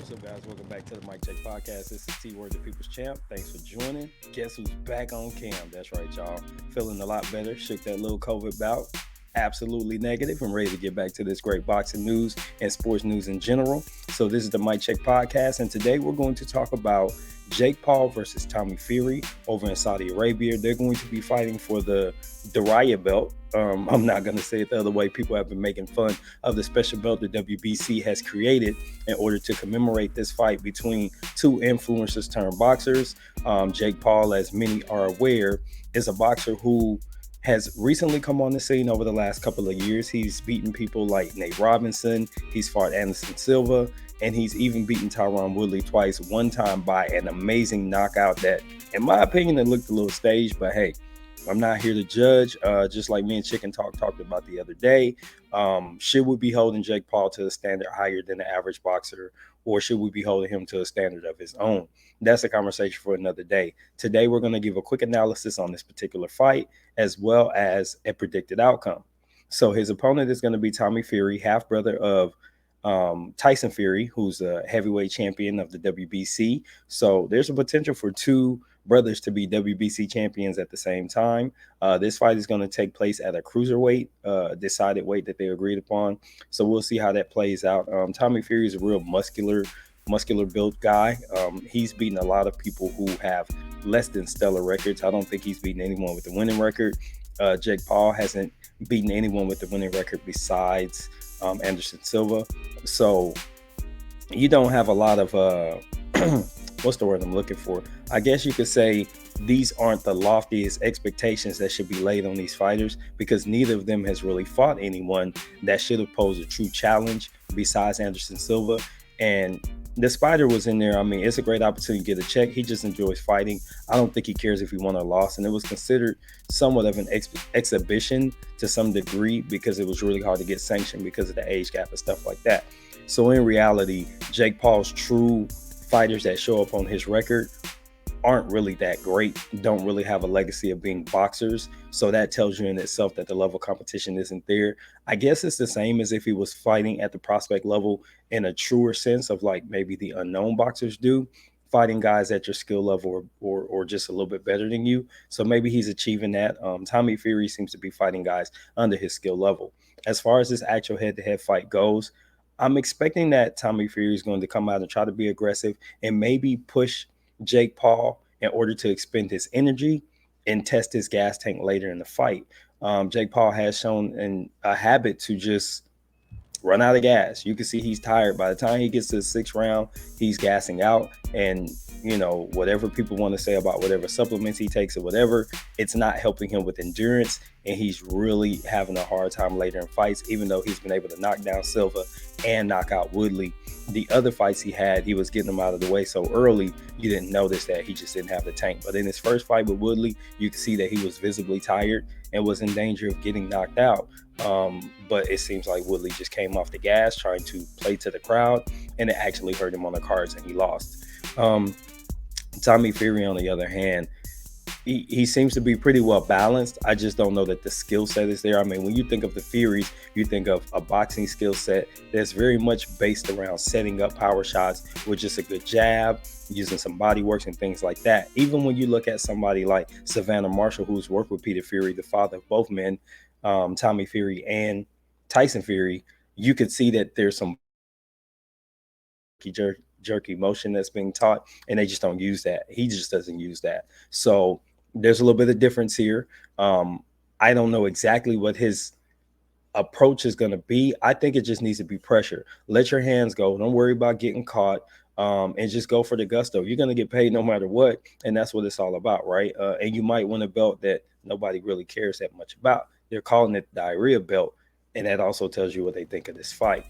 What's up, guys? Welcome back to the Mike Check Podcast. This is T Word, the People's Champ. Thanks for joining. Guess who's back on cam? That's right, y'all. Feeling a lot better. Shook that little COVID bout. Absolutely negative. I'm ready to get back to this great boxing news and sports news in general. So this is the Mike Check Podcast, and today we're going to talk about Jake Paul versus Tommy Fury over in Saudi Arabia. They're going to be fighting for the Diriyah belt. I'm not going to say it the other way. People have been making fun of the special belt the WBC has created in order to commemorate this fight between two influencers turned boxers. Jake Paul, as many are aware, is a boxer who has recently come on the scene over the last couple of years. He's beaten people like Nate Robinson. He's fought Anderson Silva. And he's even beaten Tyron Woodley twice, one time by an amazing knockout that, in my opinion, it looked a little staged. But hey, I'm not here to judge. Just like me and Chicken talked about the other day, should we be holding Jake Paul to a standard higher than the average boxer, or should we be holding him to a standard of his own? That's a conversation for another day. Today, we're going to give a quick analysis on this particular fight, as well as a predicted outcome. So his opponent is going to be Tommy Fury, half brother of Tyson Fury, who's a heavyweight champion of the WBC. So there's a potential for two brothers to be WBC champions at the same time. This fight is going to take place at a cruiserweight, decided weight that they agreed upon. So we'll see how that plays out. Tommy Fury is a real muscular built guy. He's beaten a lot of people who have less than stellar records. I don't think he's beaten anyone with a winning record. Jake Paul hasn't beaten anyone with the winning record besides Anderson Silva. So you don't have a lot of what's the word I'm looking for? I guess you could say these aren't the loftiest expectations that should be laid on these fighters, because neither of them has really fought anyone that should have posed a true challenge besides Anderson Silva. And the Spider was in there. I mean, it's a great opportunity to get a check. He just enjoys fighting. I don't think he cares if he won or lost. And it was considered somewhat of an exhibition to some degree, because it was really hard to get sanctioned because of the age gap and stuff like that. So in reality, Jake Paul's true fighters that show up on his record aren't really that great, don't really have a legacy of being boxers. So that tells you in itself that the level of competition isn't there. I guess it's the same as if he was fighting at the prospect level in a truer sense of like maybe the unknown boxers do, fighting guys at your skill level or just a little bit better than you. So maybe he's achieving that. Tommy Fury seems to be fighting guys under his skill level. As far as this actual head-to-head fight goes, I'm expecting that Tommy Fury is going to come out and try to be aggressive and maybe push Jake Paul in order to expend his energy and test his gas tank later in the fight. Jake Paul has shown a habit to just run out of gas. You can see he's tired. By the time he gets to the sixth round, he's gassing out. And, you know, whatever people want to say about whatever supplements he takes or whatever, it's not helping him with endurance. And he's really having a hard time later in fights, even though he's been able to knock down Silva and knock out Woodley. The other fights he had, he was getting them out of the way so early, you didn't notice that he just didn't have the tank. But in his first fight with Woodley, you could see that he was visibly tired and was in danger of getting knocked out. But it seems like Woodley just came off the gas trying to play to the crowd, and it actually hurt him on the cards and he lost. Tommy Fury, on the other hand, he seems to be pretty well balanced. I just don't know that the skill set is there. I mean, when you think of the Furies, you think of a boxing skill set that's very much based around setting up power shots with just a good jab, using some body works and things like that. Even when you look at somebody like Savannah Marshall, who's worked with Peter Fury, the father of both men, Tommy Fury and Tyson Fury, you could see that there's some jerky motion that's being taught, and they just don't use that. He just doesn't use that. So there's a little bit of difference here. I don't know exactly what his approach is going to be. I think it just needs to be pressure. Let your hands go. Don't worry about getting caught, and just go for the gusto. You're going to get paid no matter what, and that's what it's all about, right? And you might win a belt that nobody really cares that much about. They're calling it the Diriyah belt, and that also tells you what they think of this fight.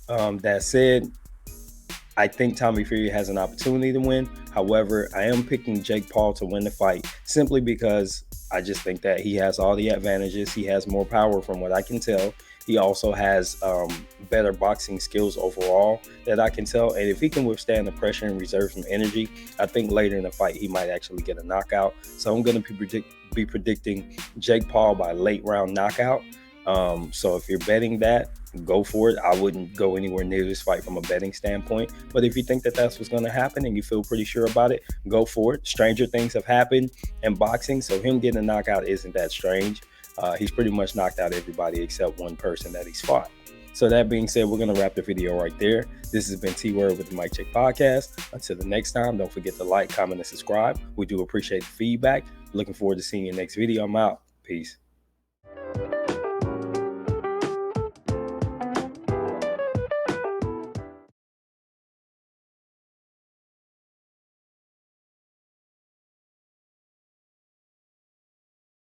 That said, I think Tommy Fury has an opportunity to win. However, I am picking Jake Paul to win the fight simply because I just think that he has all the advantages. He has more power from what I can tell. He also has better boxing skills overall that I can tell. And if he can withstand the pressure and reserve some energy, I think later in the fight he might actually get a knockout. So I'm going to be predicting Jake Paul by late round knockout. So if you're betting that, go for it. I wouldn't go anywhere near this fight from a betting standpoint. But if you think that that's what's going to happen and you feel pretty sure about it, go for it. Stranger things have happened in boxing, so him getting a knockout isn't that strange. He's pretty much knocked out everybody except one person that he's fought. So that being said, we're going to wrap the video right there. This has been T-Word with the Mic Check Podcast. Until the next time, don't forget to like, comment, and subscribe. We do appreciate the feedback. Looking forward to seeing you next video. I'm out. Peace.